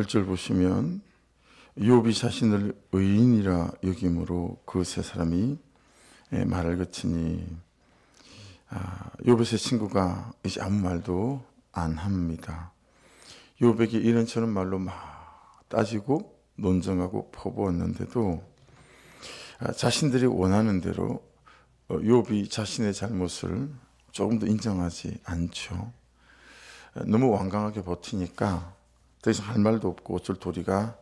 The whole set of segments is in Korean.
1절 보시면 욥이 자신을 의인이라 여김으로 그 세 사람이 말을 거치니 욥의 세 친구가 이제 아무 말도 안 합니다. 욥에게 이런저런 말로 막 따지고 논쟁하고 퍼부었는데도 자신들이 원하는 대로 욥이 자신의 잘못을 조금 더 인정하지 않죠. 너무 완강하게 버티니까 더 이상 할 말도 없고 어쩔 도리가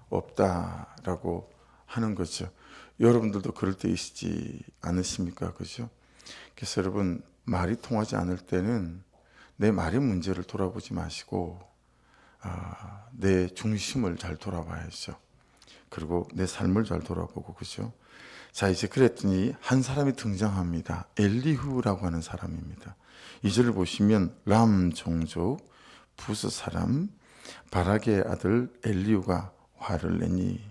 없다라고 하는 거죠. 여러분들도 그럴 때 있지 않으십니까? 그죠? 그래서 여러분, 말이 통하지 않을 때는 내 말의 문제를 돌아보지 마시고 내 중심을 잘 돌아봐야죠. 그리고 내 삶을 잘 돌아보고, 그죠? 자, 이제 그랬더니 한 사람이 등장합니다. 엘리후라고 하는 사람입니다. 이 절을 보시면 람 종족 부스 사람 바락의 아들 엘리후가 화를 내니,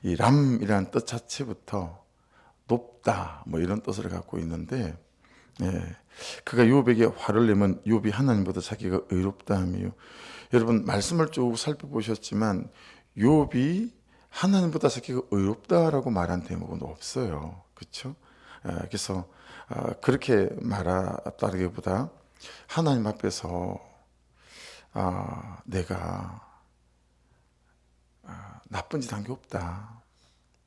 이 람이라는 뜻 자체부터 높다 뭐 이런 뜻을 갖고 있는데, 그가 욥에게 화를 내면 욥이 하나님보다 자기가 의롭다 하며, 여러분 말씀을 쭉 살펴보셨지만 욥이 하나님보다 자기가 의롭다라고 말한 대목은 없어요. 그렇죠? 그래서 그렇게 말했다기보다 하나님 앞에서 내가 나쁜 짓 한 게 없다,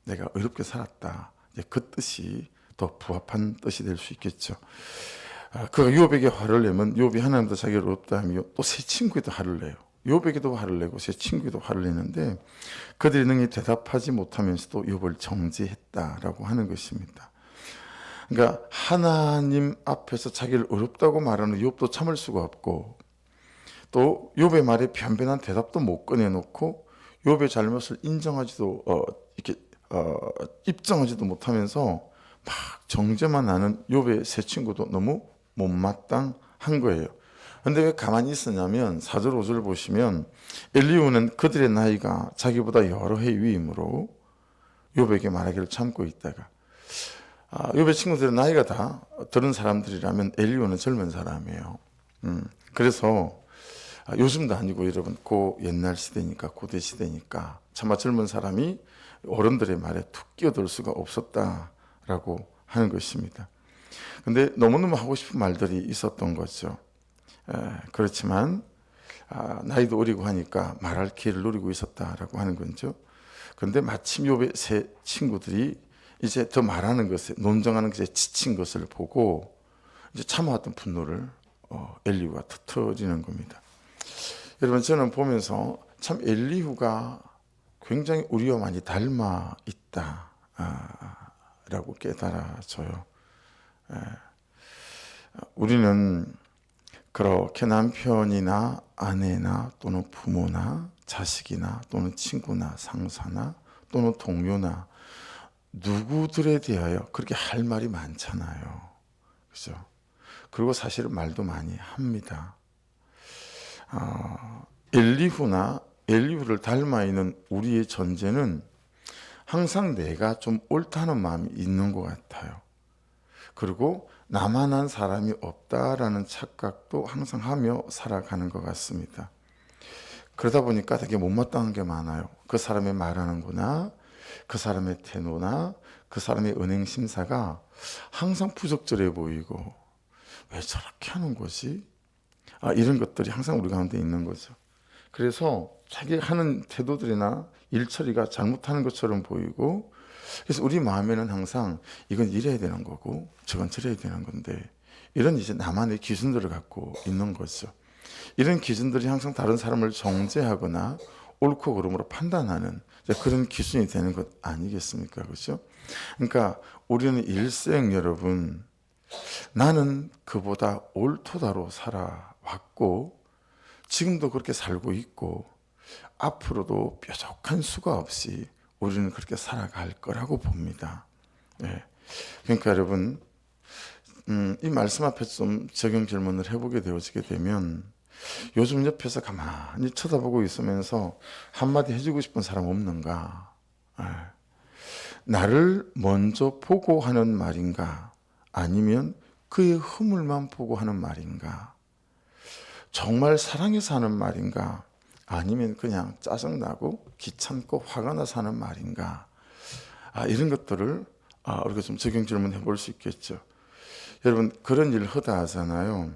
내가 의롭게 살았다, 그 뜻이 더 부합한 뜻이 될 수 있겠죠. 그가 욥에게 화를 내면 욥이 하나님도 자기를 의롭다 하며 또 세 친구에도 화를 내요. 욥에게도 화를 내고 세 친구에도 화를 내는데 그들이 능히 대답하지 못하면서도 욥을 정죄했다라고 하는 것입니다. 그러니까 하나님 앞에서 자기를 의롭다고 말하는 욥도 참을 수가 없고, 또 욥의 말에 변변한 대답도 못 꺼내놓고 욥의 잘못을 인정하지도 입증하지도 못하면서 막 정죄만 하는 욥의 세 친구도 너무 못마땅한 거예요. 그런데 왜 가만히 있었냐면 4절 5절 보시면 엘리후는 그들의 나이가 자기보다 여러 해 위이므로 욥에게 말하기를 참고 있다가, 욥의 친구들의 나이가 다 들은 사람들이라면 엘리후는 젊은 사람이에요. 그래서 요즘도 아니고 여러분, 그 옛날 시대니까, 고대 시대니까 차마 젊은 사람이 어른들의 말에 툭 끼어들 수가 없었다라고 하는 것입니다. 근데 너무너무 하고 싶은 말들이 있었던 거죠. 그렇지만 나이도 어리고 하니까 말할 기회를 노리고 있었다라고 하는 거죠. 그런데 마침 욥의 세 친구들이 이제 더 말하는 것에, 논쟁하는 것에 지친 것을 보고 이제 참아왔던 분노를 엘리후가 터뜨리는 겁니다. 여러분, 저는 보면서 참 엘리후가 굉장히 우리와 많이 닮아 있다라고 깨달아져요. 우리는 그렇게 남편이나 아내나 또는 부모나 자식이나 또는 친구나 상사나 또는 동료나 누구들에 대하여 그렇게 할 말이 많잖아요. 그죠? 그리고 사실은 말도 많이 합니다. 엘리후를 닮아 있는 우리의 전제는 항상 내가 좀 옳다는 마음이 있는 것 같아요. 그리고 나만한 사람이 없다라는 착각도 항상 하며 살아가는 것 같습니다. 그러다 보니까 되게 못마땅한 게 많아요. 그 사람의 말하는 거나 그 사람의 태도나 그 사람의 은행 심사가 항상 부적절해 보이고, 왜 저렇게 하는 거지? 이런 것들이 항상 우리 가운데 있는 거죠. 그래서 자기 하는 태도들이나 일처리가 잘못하는 것처럼 보이고, 그래서 우리 마음에는 항상 이건 이래야 되는 거고 저건 저래야 되는 건데, 이런 이제 나만의 기준들을 갖고 있는 거죠. 이런 기준들이 항상 다른 사람을 정죄하거나 옳고 그름으로 판단하는 그런 기준이 되는 것 아니겠습니까? 그렇죠? 그러니까 우리는 일생 여러분, 나는 그보다 옳도다로 살아왔고 지금도 그렇게 살고 있고 앞으로도 뾰족한 수가 없이 우리는 그렇게 살아갈 거라고 봅니다. 그러니까 여러분, 이 말씀 앞에 좀 적용 질문을 해보게 되어지게 되면, 요즘 옆에서 가만히 쳐다보고 있으면서 한마디 해주고 싶은 사람 없는가? 나를 먼저 보고 하는 말인가? 아니면 그의 허물만 보고 하는 말인가? 정말 사랑해서 하는 말인가? 아니면 그냥 짜증나고 귀찮고 화가 나서 하는 말인가? 이런 것들을 우리가 좀 적용 질문해 볼 수 있겠죠. 여러분, 그런 일 하다 하잖아요.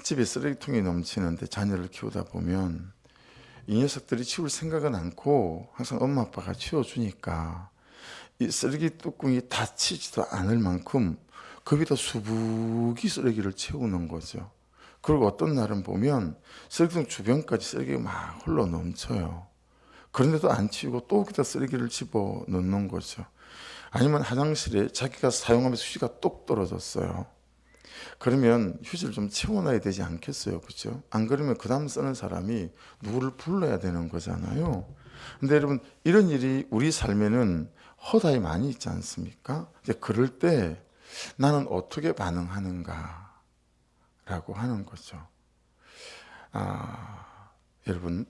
집에 쓰레기통이 넘치는데 자녀를 키우다 보면 이 녀석들이 치울 생각은 않고 항상 엄마 아빠가 치워주니까 이 쓰레기 뚜껑이 닫히지도 않을 만큼 거기다 수북이 쓰레기를 채우는 거죠. 그리고 어떤 날은 보면 쓰레기통 주변까지 쓰레기가 막 흘러 넘쳐요. 그런데도 안 치우고 또 거기다 쓰레기를 집어 넣는 거죠. 아니면 화장실에 자기가 사용하면서 휴지가 똑 떨어졌어요. 그러면 휴지를 좀 채워놔야 되지 않겠어요, 그렇죠? 안 그러면 그 다음 쓰는 사람이 누구를 불러야 되는 거잖아요. 근데 여러분, 이런 일이 우리 삶에는 허다히 많이 있지 않습니까? 이제 그럴 때 나는 어떻게 반응하는가 라고 하는 거죠. 여러분,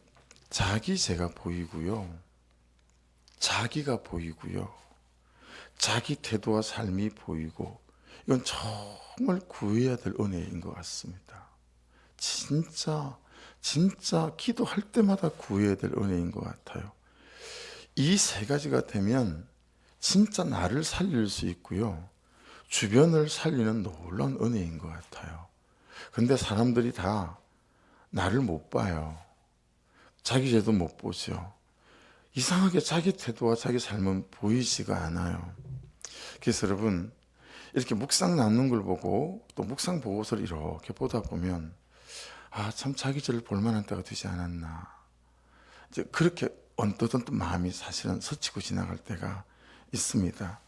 자기 죄가 보이고요, 자기가 보이고요, 자기 태도와 삶이 보이고, 이건 정말 구해야 될 은혜인 것 같습니다. 진짜 기도할 때마다 구해야 될 은혜인 것 같아요. 이 세 가지가 되면 진짜 나를 살릴 수 있고요, 주변을 살리는 놀라운 은혜인 것 같아요. 근데 사람들이 다 나를 못 봐요. 자기 죄도 못 보죠. 이상하게 자기 태도와 자기 삶은 보이지가 않아요. 그래서 여러분, 이렇게 묵상 나누는 걸 보고 또 묵상 보고서를 이렇게 보다 보면 참 자기 죄를 볼 만한 때가 되지 않았나, 이제 그렇게 언뜻 마음이 사실은 스치고 지나갈 때가 있습니다.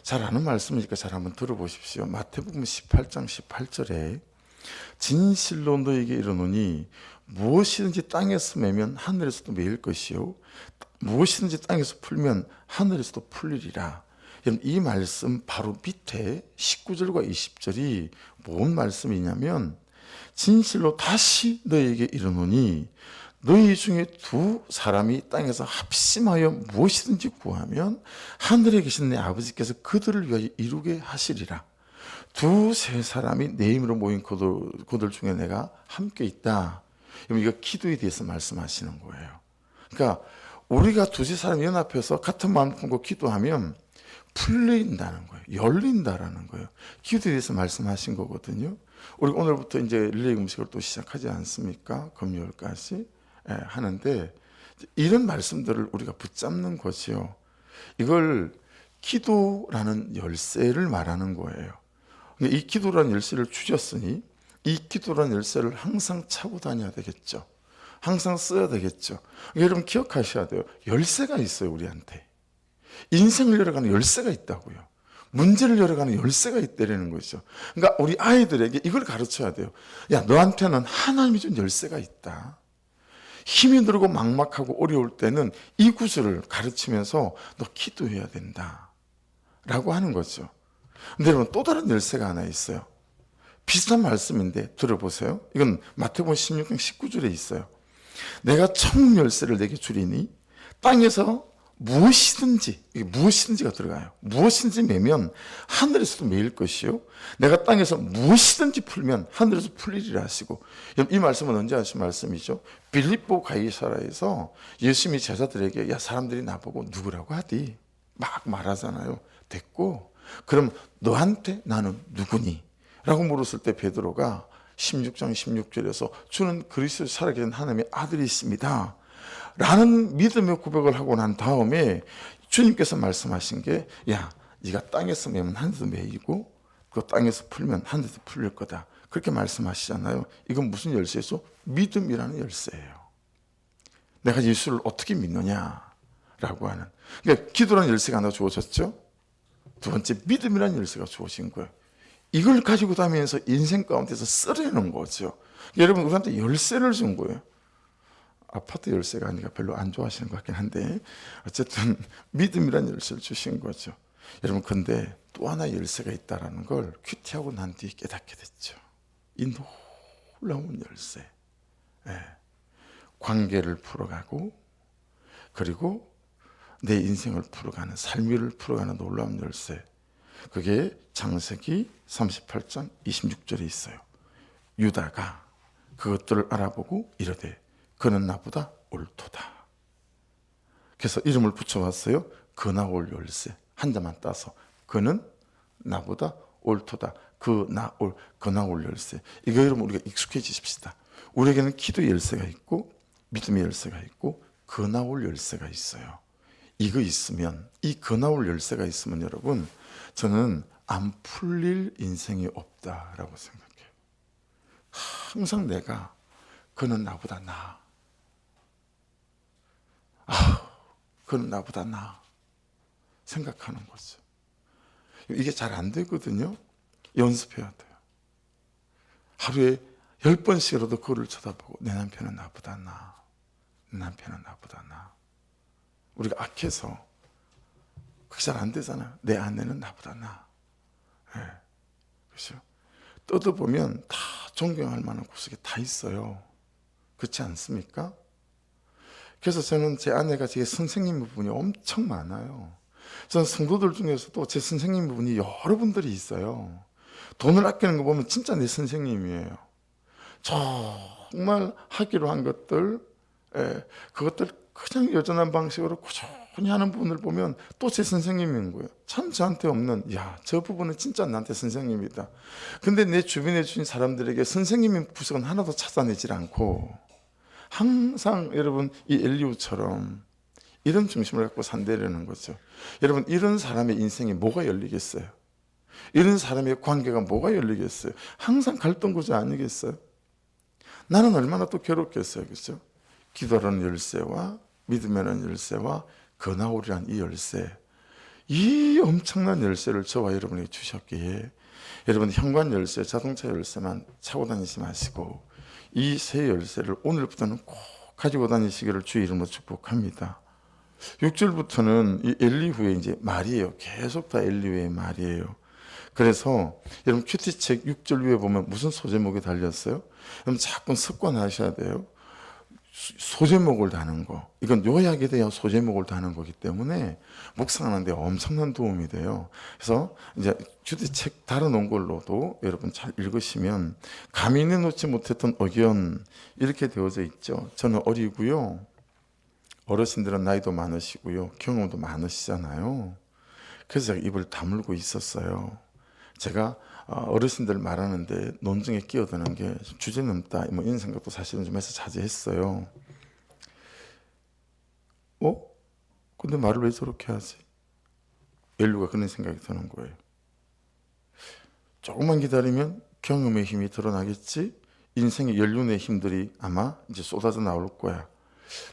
잘 아는 말씀이니까 잘 한번 들어보십시오. 마태복음 18장 18절에 진실로 너에게 이르노니 무엇이든지 땅에서 매면 하늘에서도 매일 것이요 무엇이든지 땅에서 풀면 하늘에서도 풀리리라. 이 말씀 바로 밑에 19절과 20절이 뭔 말씀이냐면, 진실로 다시 너에게 이르노니 너희 중에 두 사람이 땅에서 합심하여 무엇이든지 구하면 하늘에 계신 내 아버지께서 그들을 위하여 이루게 하시리라. 두세 사람이 내 이름으로 모인 그들 중에 내가 함께 있다. 이거 기도에 대해서 말씀하시는 거예요. 그러니까 우리가 두세 사람이 연합해서 같은 마음 품고 기도하면 풀린다는 거예요. 열린다라는 거예요. 기도에 대해서 말씀하신 거거든요. 우리 오늘부터 이제 릴레이 금식을 또 시작하지 않습니까? 금요일까지 하는데 이런 말씀들을 우리가 붙잡는 것이요, 이걸 기도라는 열쇠를 말하는 거예요. 이 기도라는 열쇠를 주셨으니 이 기도라는 열쇠를 항상 차고 다녀야 되겠죠. 항상 써야 되겠죠. 여러분 기억하셔야 돼요. 열쇠가 있어요, 우리한테. 인생을 열어가는 열쇠가 있다고요. 문제를 열어가는 열쇠가 있다는 거죠. 그러니까 우리 아이들에게 이걸 가르쳐야 돼요. 야, 너한테는 하나님이 준 열쇠가 있다. 힘이 들고 막막하고 어려울 때는 이 구슬을 가르치면서 너 기도해야 된다 라고 하는 거죠. 근데 여러분, 또 다른 열쇠가 하나 있어요. 비슷한 말씀인데 들어보세요. 이건 마태복음 16장 19절에 있어요. 내가 천국 열쇠를 내게 주리니 땅에서 무엇이든지, 이게 무엇이든지가 들어가요. 무엇이든지 매면 하늘에서도 매일 것이요 내가 땅에서 무엇이든지 풀면 하늘에서 풀리리라 하시고, 이 말씀은 언제 하신 말씀이죠? 빌립보 가이사라에서 예수님이 제자들에게 야, 사람들이 나보고 누구라고 하디? 막 말하잖아요. 됐고, 그럼 너한테 나는 누구니? 라고 물었을 때 베드로가 16장 16절에서 주는 그리스도 살아계신 하나님의 아들이십니다 라는 믿음의 고백을 하고 난 다음에 주님께서 말씀하신 게, 야, 네가 땅에서 매면 하늘에서 매이고 그 땅에서 풀면 하늘에서 풀릴 거다, 그렇게 말씀하시잖아요. 이건 무슨 열쇠죠? 믿음이라는 열쇠예요. 내가 예수를 어떻게 믿느냐라고 하는, 그러니까 기도라는 열쇠가 하나 주어졌죠. 두 번째, 믿음이라는 열쇠가 주어진 거예요. 이걸 가지고 다니면서 인생 가운데서 쓰려는 거죠. 여러분, 우리한테 열쇠를 준 거예요. 아파트 열쇠가 아니라 별로 안 좋아하시는 것 같긴 한데 어쨌든 믿음이라는 열쇠를 주신 거죠. 여러분, 근데 또 하나의 열쇠가 있다는 걸 큐티하고 난 뒤에 깨닫게 됐죠. 이 놀라운 열쇠. 관계를 풀어가고 그리고 내 인생을 풀어가는, 삶을 풀어가는 놀라운 열쇠. 그게 창세기 38장 26절에 있어요. 유다가 그것들을 알아보고 이르되 그는 나보다 옳도다. 그래서 이름을 붙여봤어요. 그나올 열쇠. 한 자만 따서 그는 나보다 옳도다. 그나올 열쇠. 이거 여러분 우리가 익숙해지십시다. 우리에게는 기도의 열쇠가 있고 믿음의 열쇠가 있고 그나올 열쇠가 있어요. 이거 있으면, 이 그나올 열쇠가 있으면 여러분, 저는 안 풀릴 인생이 없다라고 생각해요. 항상 내가 그는 나보다 나아. 그는 나보다 나아. 생각하는 거죠. 이게 잘 안 되거든요. 연습해야 돼요. 하루에 10번씩이라도 거울을 쳐다보고 내 남편은 나보다 나아. 내 남편은 나보다 나아. 우리가 악해서 그게 잘 안 되잖아요. 내 아내는 나보다 나아. 네. 그렇죠? 뜯어보면 다 존경할 만한 구석이 다 있어요. 그렇지 않습니까? 그래서 저는 제 아내가 제 선생님 부분이 엄청 많아요. 저는 성도들 중에서도 제 선생님 부분이 여러 분들이 있어요. 돈을 아끼는 거 보면 진짜 내 선생님이에요. 정말 하기로 한 것들, 그것들 그냥 여전한 방식으로 꾸준히 하는 분을 보면 또 제 선생님인 거예요. 참 저한테 없는, 저 부분은 진짜 나한테 선생님이다. 근데 내 주변에 주신 사람들에게 선생님인 구석은 하나도 찾아내질 않고 항상 여러분 이 엘리후처럼 이런 중심을 갖고 산다는 거죠. 여러분 이런 사람의 인생에 뭐가 열리겠어요? 이런 사람의 관계가 뭐가 열리겠어요? 항상 갈등 구조 아니겠어요? 나는 얼마나 또 괴롭겠어요. 그렇죠? 기도라는 열쇠와 믿음이라는 열쇠와 그나올이라는 이 열쇠, 이 엄청난 열쇠를 저와 여러분에게 주셨기에 여러분 현관 열쇠, 자동차 열쇠만 차고 다니지 마시고 이 세 열쇠를 오늘부터는 꼭 가지고 다니시기를 주의 이름으로 축복합니다. 6절부터는 이 엘리후의 이제 말이에요. 계속 다 엘리후의 말이에요. 그래서 여러분 큐티책 6절 위에 보면 무슨 소제목이 달렸어요? 여러분 자꾸 습관하셔야 돼요. 소제목을 다는 거. 이건 요약에 대한 소제목을 다는 거기 때문에 묵상하는 데 엄청난 도움이 돼요. 그래서 이제 큐티책 달아놓은 걸로도 여러분 잘 읽으시면 감히 내놓지 못했던 의견 이렇게 되어져 있죠. 저는 어리고요. 어르신들은 나이도 많으시고요. 경험도 많으시잖아요. 그래서 제가 입을 다물고 있었어요. 제가 어르신들 말하는데 논증에 끼어드는 게 주제 넘다 뭐 이런 생각도 사실은 좀 해서 자제했어요. 근데 말을 왜 저렇게 하지? 엘리후가 그런 생각이 드는 거예요. 조금만 기다리면 경험의 힘이 드러나겠지? 인생의 연륜의 힘들이 아마 이제 쏟아져 나올 거야.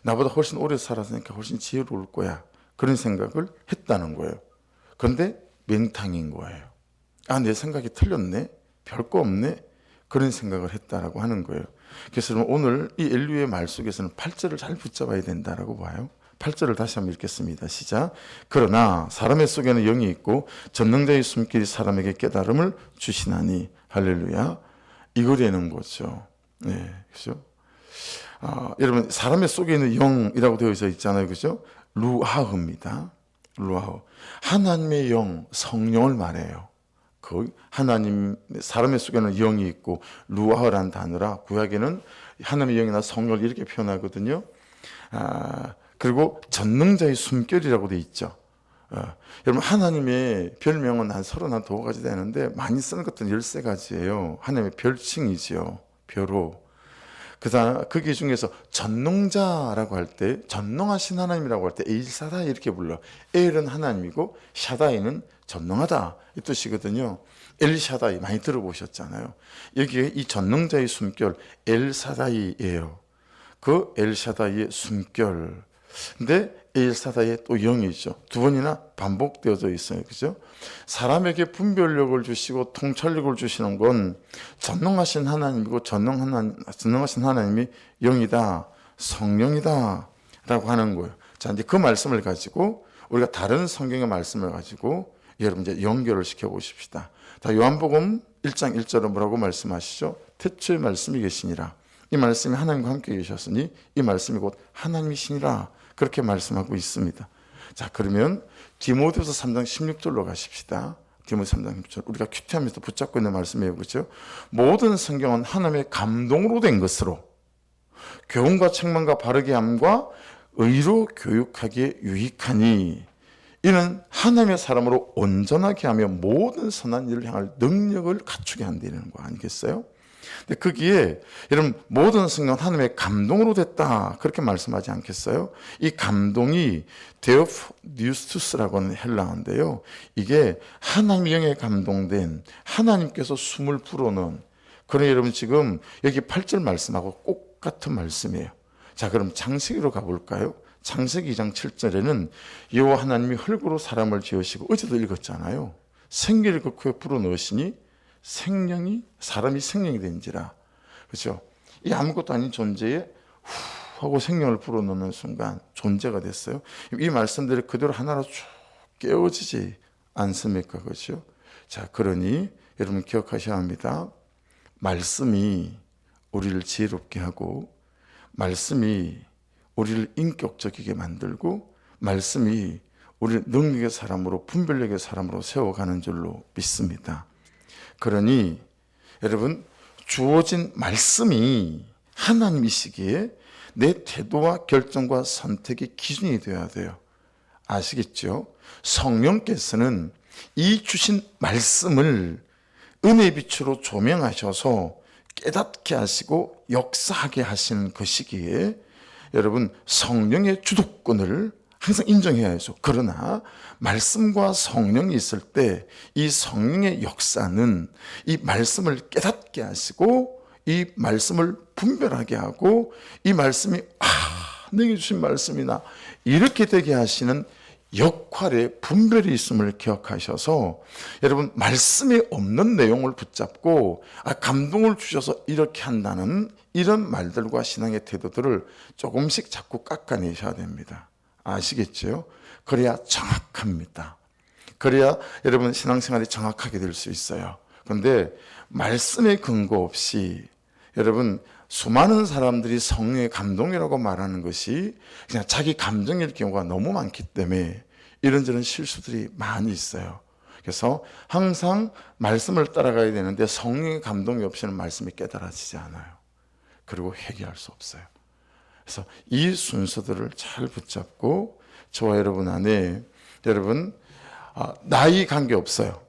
나보다 훨씬 오래 살았으니까 훨씬 지혜로울 거야. 그런 생각을 했다는 거예요. 그런데 맹탕인 거예요. 내 생각이 틀렸네? 별거 없네? 그런 생각을 했다라고 하는 거예요. 그래서 오늘 이 엘리후의 말 속에서는 8절을 잘 붙잡아야 된다라고 봐요. 8절을 다시 한번 읽겠습니다. 시작. 그러나 사람의 속에는 영이 있고 전능자의 숨길이 사람에게 깨달음을 주시나니. 할렐루야. 이거라는 거죠. 네, 그죠? 여러분 사람의 속에 있는 영이라고 되어 있잖아요. 그죠? 루하흐입니다. 루하흐. 하나님의 영, 성령을 말해요. 하나님, 사람의 속에는 영이 있고 루하흐라는 단어라 구약에는 하나님의 영이나 성령을 이렇게 표현하거든요. 그리고 전능자의 숨결이라고 되어 있죠. 여러분 하나님의 별명은 한 32가지 되는데 많이 쓰는 것들은 13가지예요. 하나님의 별칭이지요. 별호. 그 중에서 전능자라고 할 때, 전능하신 하나님이라고 할 때 에일사다이 이렇게 불러. 엘은 하나님이고 샤다이는 전능하다 이 뜻이거든요. 엘샤다이 많이 들어보셨잖아요. 여기에 이 전능자의 숨결 엘사다이예요. 그 엘샤다이의 숨결. 근데 엘사다이의 또 영이죠. 두 번이나 반복되어져 있어요. 그죠? 사람에게 분별력을 주시고 통찰력을 주시는 건 전능하신 하나님이고 전능하신 하나님이 영이다, 성령이다 라고 하는 거예요. 자, 이제 그 말씀을 가지고 우리가 다른 성경의 말씀을 가지고 여러분 이제 연결을 시켜 보십시다. 자, 요한복음 1장 1절은 뭐라고 말씀하시죠? 태초에 말씀이 계시니라. 이 말씀이 하나님과 함께 계셨으니 이 말씀이 곧 하나님이시니라. 그렇게 말씀하고 있습니다. 자, 그러면 디모데후서 3장 16절로 가십시다. 디모데 3장 16절. 우리가 큐티하면서 붙잡고 있는 말씀이에요. 그렇죠? 모든 성경은 하나님의 감동으로 된 것으로 교훈과 책망과 바르게 함과 의로 교육하기에 유익하니 이는 하나님의 사람으로 온전하게 하며 모든 선한 일을 향할 능력을 갖추게 한다는 거 아니겠어요? 근데 거기에 여러분 모든 성경 하나님의 감동으로 됐다 그렇게 말씀하지 않겠어요? 이 감동이 데오뉴스투스라고 하는 헬라어인데요. 이게 하나님의 영에 감동된 하나님께서 숨을 불어넣은 그런 여러분 지금 여기 8절 말씀하고 똑같은 말씀이에요. 자 그럼 창세기로 가볼까요? 창세기 2장 7절에는 여호와 하나님이 흙으로 사람을 지으시고 어제도 읽었잖아요. 생기를 그 코에 불어넣으시니 생명이 사람이 생명이 된지라. 그렇죠? 이 아무것도 아닌 존재에 후 하고 생명을 불어넣는 순간 존재가 됐어요. 이 말씀들이 그대로 하나로 쭉 깨어지지 않습니까? 그렇죠? 자 그러니 여러분 기억하셔야 합니다. 말씀이 우리를 지혜롭게 하고 말씀이 우리를 인격적이게 만들고 말씀이 우리를 능력의 사람으로 분별력의 사람으로 세워가는 줄로 믿습니다. 그러니 여러분 주어진 말씀이 하나님이시기에 내 태도와 결정과 선택의 기준이 되어야 돼요. 아시겠죠? 성령께서는 이 주신 말씀을 은혜의 빛으로 조명하셔서 깨닫게 하시고 역사하게 하시는 것이기에 여러분 성령의 주도권을 항상 인정해야 해서 그러나 말씀과 성령이 있을 때 이 성령의 역사는 이 말씀을 깨닫게 하시고 이 말씀을 분별하게 하고 이 말씀이 내게 주신 말씀이나 이렇게 되게 하시는 역할의 분별이 있음을 기억하셔서 여러분 말씀이 없는 내용을 붙잡고 감동을 주셔서 이렇게 한다는 이런 말들과 신앙의 태도들을 조금씩 자꾸 깎아내셔야 됩니다. 아시겠죠? 그래야 정확합니다. 그래야 여러분 신앙생활이 정확하게 될 수 있어요. 그런데 말씀에 근거 없이 여러분 수많은 사람들이 성령의 감동이라고 말하는 것이 그냥 자기 감정일 경우가 너무 많기 때문에 이런저런 실수들이 많이 있어요. 그래서 항상 말씀을 따라가야 되는데 성령의 감동이 없이는 말씀이 깨달아지지 않아요. 그리고 회개할 수 없어요. 그래서 이 순서들을 잘 붙잡고 저와 여러분 안에 여러분 나이 관계없어요.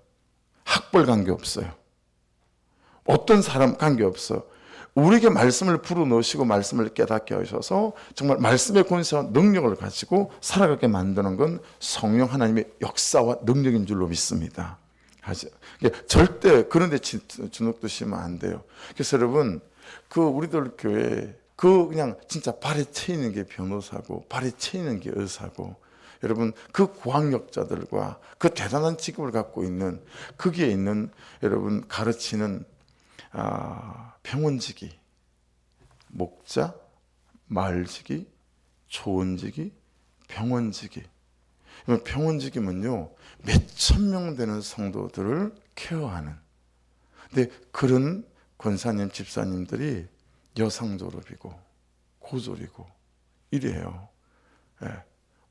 학벌 관계없어요. 어떤 사람 관계없어요. 우리에게 말씀을 불어넣으시고 말씀을 깨닫게 하셔서 정말 말씀의 권세와 능력을 가지고 살아가게 만드는 건 성령 하나님의 역사와 능력인 줄로 믿습니다. 절대 그런 데 주눅 드시면 안 돼요. 그래서 여러분 우리들 교회 그냥 진짜 발에 채이는 게 변호사고 발에 채이는 게 의사고 여러분 그 고학력자들과 그 대단한 직업을 갖고 있는 거기에 있는 여러분 가르치는 평원지기, 목자, 마을지기, 초원지기, 병원지기. 병원지기면요 몇천 명 되는 성도들을 케어하는. 근데 그런 권사님, 집사님들이 여상 졸업이고 고졸이고 이래요.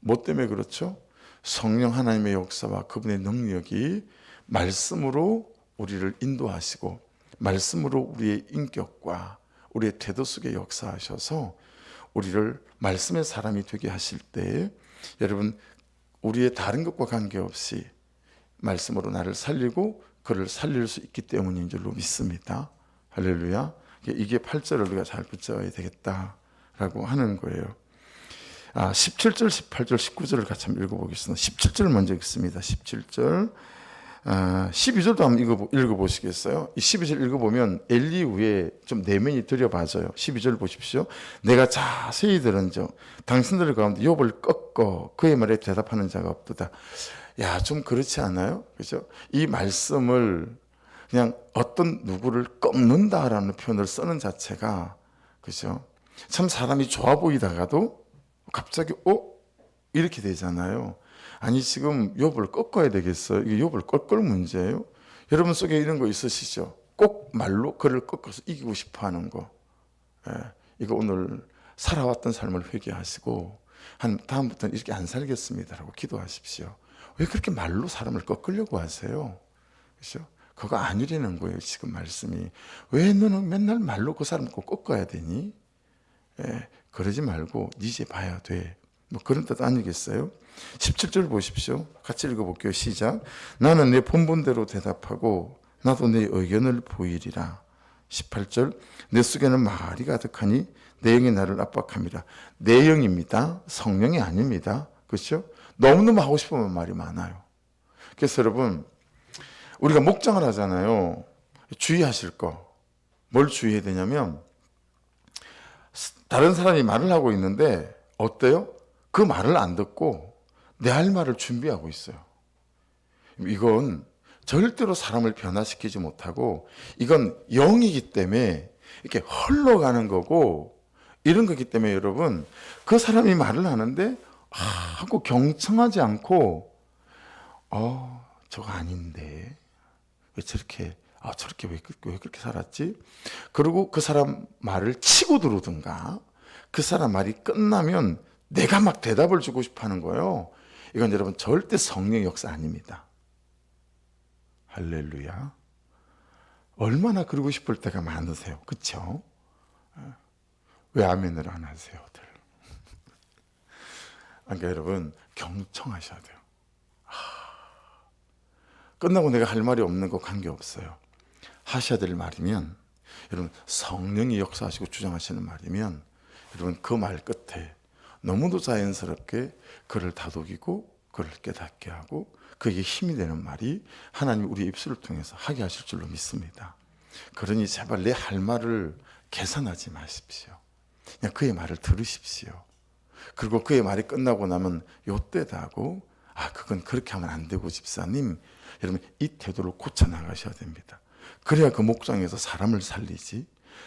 뭐 때문에 그렇죠? 성령 하나님의 역사와 그분의 능력이 말씀으로 우리를 인도하시고 말씀으로 우리의 인격과 우리의 태도 속에 역사하셔서 우리를 말씀의 사람이 되게 하실 때 여러분 우리의 다른 것과 관계없이 말씀으로 나를 살리고 그를 살릴 수 있기 때문인 줄로 믿습니다. 할렐루야. 이게 8절을 우리가 잘 붙잡아야 되겠다라고 하는 거예요. 17절, 18절, 19절을 같이 한번 읽어보겠습니다. 17절 먼저 읽습니다. 17절. 12절도 한번 읽어보시겠어요? 이 12절 읽어보면 엘리후에 좀 내면이 들여봐져요. 12절 보십시오. 내가 자세히 들은즉 당신들 가운데 욥을 꺾어 그의 말에 대답하는 자가 없도다. 야, 좀 그렇지 않아요? 그죠? 이 말씀을 그냥 어떤 누구를 꺾는다라는 표현을 쓰는 자체가 그죠? 참 사람이 좋아 보이다가도 갑자기 이렇게 되잖아요. 아니 지금 욥을 꺾어야 되겠어요? 이게 욥을 꺾을 문제예요? 여러분 속에 이런 거 있으시죠? 꼭 말로 그를 꺾어서 이기고 싶어하는 거. 이거 오늘 살아왔던 삶을 회개하시고 다음부터는 이렇게 안 살겠습니다라고 기도하십시오. 왜 그렇게 말로 사람을 꺾으려고 하세요? 그렇죠? 그거 아니라는 거예요. 지금 말씀이. 왜 너는 맨날 말로 그 사람을 꼭 꺾어야 되니? 그러지 말고 네 이제 봐야 돼. 뭐 그런 뜻 아니겠어요? 17절 보십시오. 같이 읽어볼게요. 시작. 나는 내 본분대로 대답하고 나도 내 의견을 보이리라. 18절. 내 속에는 말이 가득하니 내 영이 나를 압박합니다. 내 영입니다. 성령이 아닙니다. 그렇죠? 너무너무 하고 싶으면 말이 많아요. 그래서 여러분, 우리가 목장을 하잖아요. 주의하실 거. 뭘 주의해야 되냐면, 다른 사람이 말을 하고 있는데 어때요? 그 말을 안 듣고 내 할 말을 준비하고 있어요. 이건 절대로 사람을 변화시키지 못하고, 이건 영이기 때문에 이렇게 흘러가는 거고, 이런 거기 때문에 여러분, 그 사람이 말을 하는데 하고 경청하지 않고 저거 아닌데 왜 저렇게 저렇게 왜 그렇게 살았지? 그리고 그 사람 말을 치고 들어오든가, 그 사람 말이 끝나면 내가 막 대답을 주고 싶어 하는 거예요. 이건 여러분 절대 성령의 역사 아닙니다. 할렐루야. 얼마나 그러고 싶을 때가 많으세요. 그렇죠? 왜 아멘을 안 하세요들? 그러니까 여러분 경청하셔야 돼요. 끝나고 내가 할 말이 없는 거 관계없어요. 하셔야 될 말이면, 여러분 성령이 역사하시고 주장하시는 말이면, 여러분 그 말 끝에 너무도 자연스럽게 그를 다독이고 그를 깨닫게 하고 그에게 힘이 되는 말이 하나님 우리 입술을 통해서 하게 하실 줄로 믿습니다. 그러니 제발 내 할 말을 계산하지 마십시오. 그냥 그의 말을 들으십시오. 그리고 그의 말이 끝나고 나면 요때다 하고, 그건 그렇게 하면 안 되고 집사님, 여러분 이 태도를 고쳐 나가셔야 됩니다. 그래야 그 목장에서 사람을 살리지,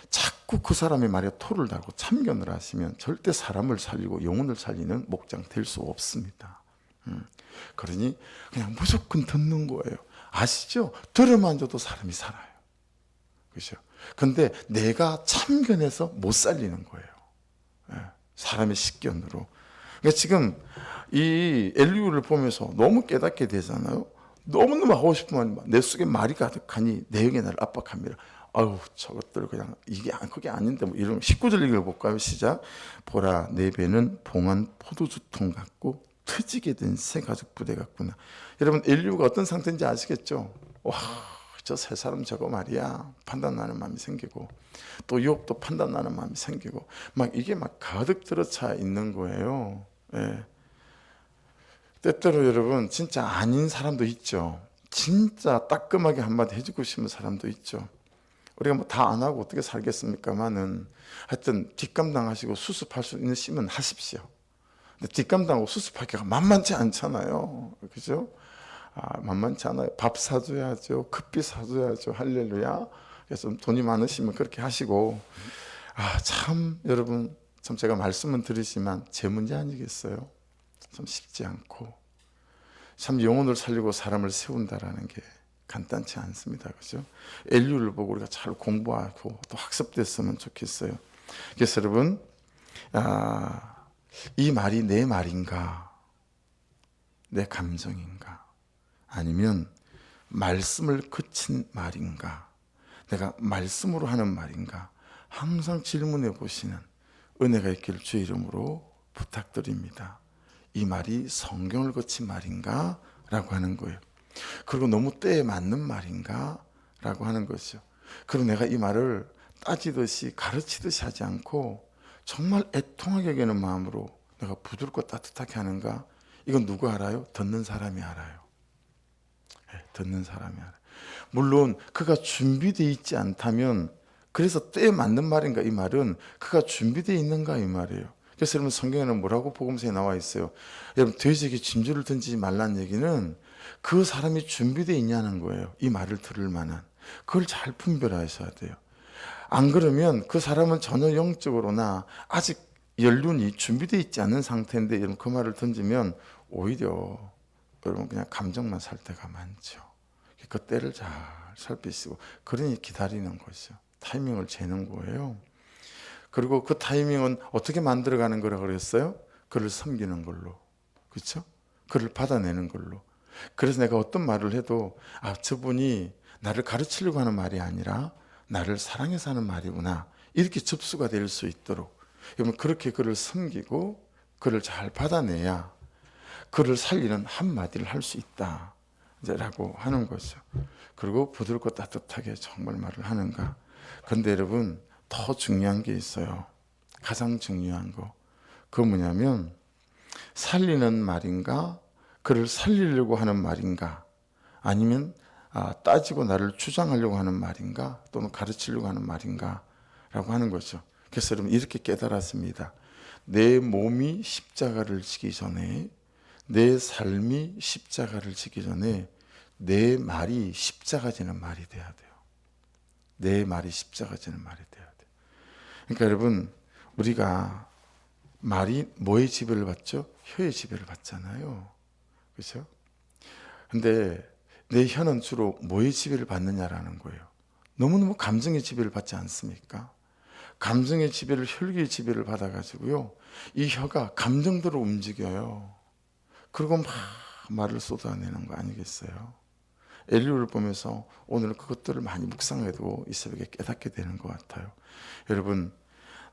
자꾸 그 사람의 말에 토를 달고 참견을 하시면 절대 사람을 살리고 영혼을 살리는 목장 될 수 없습니다. 그러니 그냥 무조건 듣는 거예요. 아시죠? 들으면 줘도 사람이 살아요. 그렇죠? 근데 내가 참견해서 못 살리는 거예요. 사람의 식견으로. 그러니까 지금 이 엘리후를 보면서 너무 깨닫게 되잖아요. 너무너무 하고 싶으면 내 속에 말이 가득하니 내 영이 나를 압박합니다. 저것들 그냥 이게 그게 아닌데 뭐 이런. 19절 읽어볼까요? 시작. 보라, 내 배는 봉한 포도주통 같고 트지게 된 새 가죽 부대 같구나. 여러분 엘리후가 어떤 상태인지 아시겠죠? 저 세 사람 저거 말이야, 판단나는 마음이 생기고, 또 유혹도 판단나는 마음이 생기고, 막 이게 막 가득 들어차 있는 거예요. 때때로 여러분 진짜 아닌 사람도 있죠. 진짜 따끔하게 한마디 해주고 싶은 사람도 있죠. 우리가 뭐 다 안 하고 어떻게 살겠습니까만은, 하여튼 뒷감당하시고 수습할 수 있는 심은 하십시오. 근데 뒷감당하고 수습하기가 만만치 않잖아요. 그죠? 만만치 않아요. 밥 사줘야죠. 급비 사줘야죠. 할렐루야. 그래서 돈이 많으시면 그렇게 하시고, 참 여러분, 참 제가 말씀은 드리지만 제 문제 아니겠어요? 참 쉽지 않고, 참 영혼을 살리고 사람을 세운다라는 게 간단치 않습니다. 그죠? 엘리후를 보고 우리가 잘 공부하고 또 학습됐으면 좋겠어요. 그래서 여러분, 이 말이 내 말인가, 내 감정인가, 아니면 말씀을 그친 말인가, 내가 말씀으로 하는 말인가, 항상 질문해 보시는 은혜가 있기를 주의 이름으로 부탁드립니다. 이 말이 성경을 거친 말인가? 라고 하는 거예요. 그리고 너무 때에 맞는 말인가? 라고 하는 것이죠. 그리고 내가 이 말을 따지듯이 가르치듯이 하지 않고 정말 애통하게 여기는 마음으로 내가 부드럽고 따뜻하게 하는가? 이건 누가 알아요? 듣는 사람이 알아요. 듣는 사람이 알아요. 물론 그가 준비되어 있지 않다면, 그래서 때에 맞는 말인가, 이 말은 그가 준비되어 있는가 이 말이에요. 그래서 여러분 성경에는 뭐라고 복음서에 나와 있어요? 여러분 돼지에게 진주를 던지지 말라는 얘기는 그 사람이 준비되어 있냐는 거예요. 이 말을 들을 만한. 그걸 잘 분별하셔야 돼요. 안 그러면 그 사람은 전혀 영적으로나 아직 연륜이 준비되어 있지 않은 상태인데, 여러분 그 말을 던지면 오히려 여러분 그냥 감정만 살 때가 많죠. 그 때를 잘 살피시고, 그러니 기다리는 거죠. 타이밍을 재는 거예요. 그리고 그 타이밍은 어떻게 만들어가는 거라 그랬어요? 그를 섬기는 걸로. 그렇죠? 그를 받아내는 걸로. 그래서 내가 어떤 말을 해도 저분이 나를 가르치려고 하는 말이 아니라 나를 사랑해서 하는 말이구나, 이렇게 접수가 될 수 있도록. 그러면 그렇게 그를 섬기고 그를 잘 받아내야 그를 살리는 한마디를 할 수 있다 라고 하는 거죠. 그리고 부드럽고 따뜻하게 정말 말을 하는가. 근데 여러분 더 중요한 게 있어요. 가장 중요한 거. 그건 뭐냐면 살리는 말인가, 그를 살리려고 하는 말인가, 아니면 따지고 나를 주장하려고 하는 말인가, 또는 가르치려고 하는 말인가 라고 하는 거죠. 그래서 여러분 이렇게 깨달았습니다. 내 몸이 십자가를 지기 전에, 내 삶이 십자가를 지기 전에 내 말이 십자가 지는 말이 돼야 돼요. 내 말이 십자가 지는 말이 돼야 돼요. 그러니까 여러분 우리가 말이 뭐의 지배를 받죠? 혀의 지배를 받잖아요. 그렇죠? 근데 내 혀는 주로 뭐의 지배를 받느냐라는 거예요. 너무너무 감정의 지배를 받지 않습니까? 감정의 지배를 혈기의 지배를 받아가지고요, 이 혀가 감정대로 움직여요. 그리고 막 말을 쏟아내는 거 아니겠어요? 엘리야를 보면서 오늘 그것들을 많이 묵상해도 이 새벽에 깨닫게 되는 것 같아요. 여러분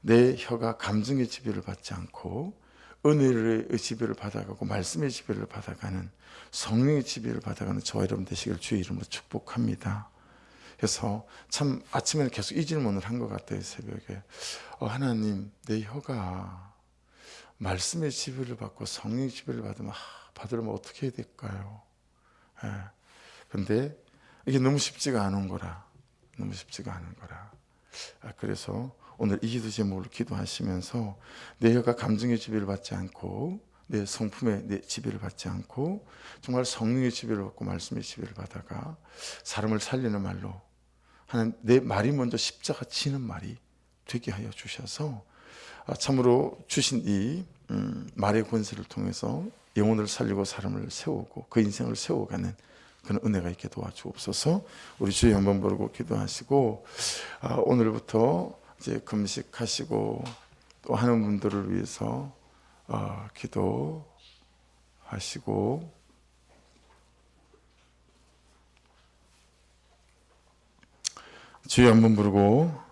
내 혀가 감정의 지배를 받지 않고 은혜의 지배를 받아가고 말씀의 지배를 받아가는, 성령의 지배를 받아가는 저와 여러분 되시기를 주의 이름으로 축복합니다. 그래서 참 아침에는 계속 이 질문을 한 것 같아요. 새벽에 하나님, 내 혀가 말씀의 지배를 받고 성령의 지배를 받으면 어떻게 해야 될까요? 근데 이게 너무 쉽지가 않은 거라. 그래서 오늘 이 기도 제목으로 기도하시면서 내 혀가 감정의 지배를 받지 않고 내 성품의 내 지배를 받지 않고 정말 성령의 지배를 받고 말씀의 지배를 받아가 사람을 살리는 말로 하는 내 말이 먼저 십자가 지는 말이 되게 하여 주셔서 참으로 주신 이 말의 권세를 통해서 영혼을 살리고 사람을 세우고 그 인생을 세워가는 그런 은혜가 있게 도와주옵소서. 우리 주여 한번 부르고 기도하시고 오늘부터 이제 금식하시고 또 하는 분들을 위해서 기도하시고 주여 한번 부르고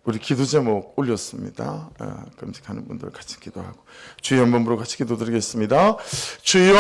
우리 기도 제목 올렸습니다. 금식하는 분들 같이 기도하고 주여 한번 부르고 같이 기도드리겠습니다. 주여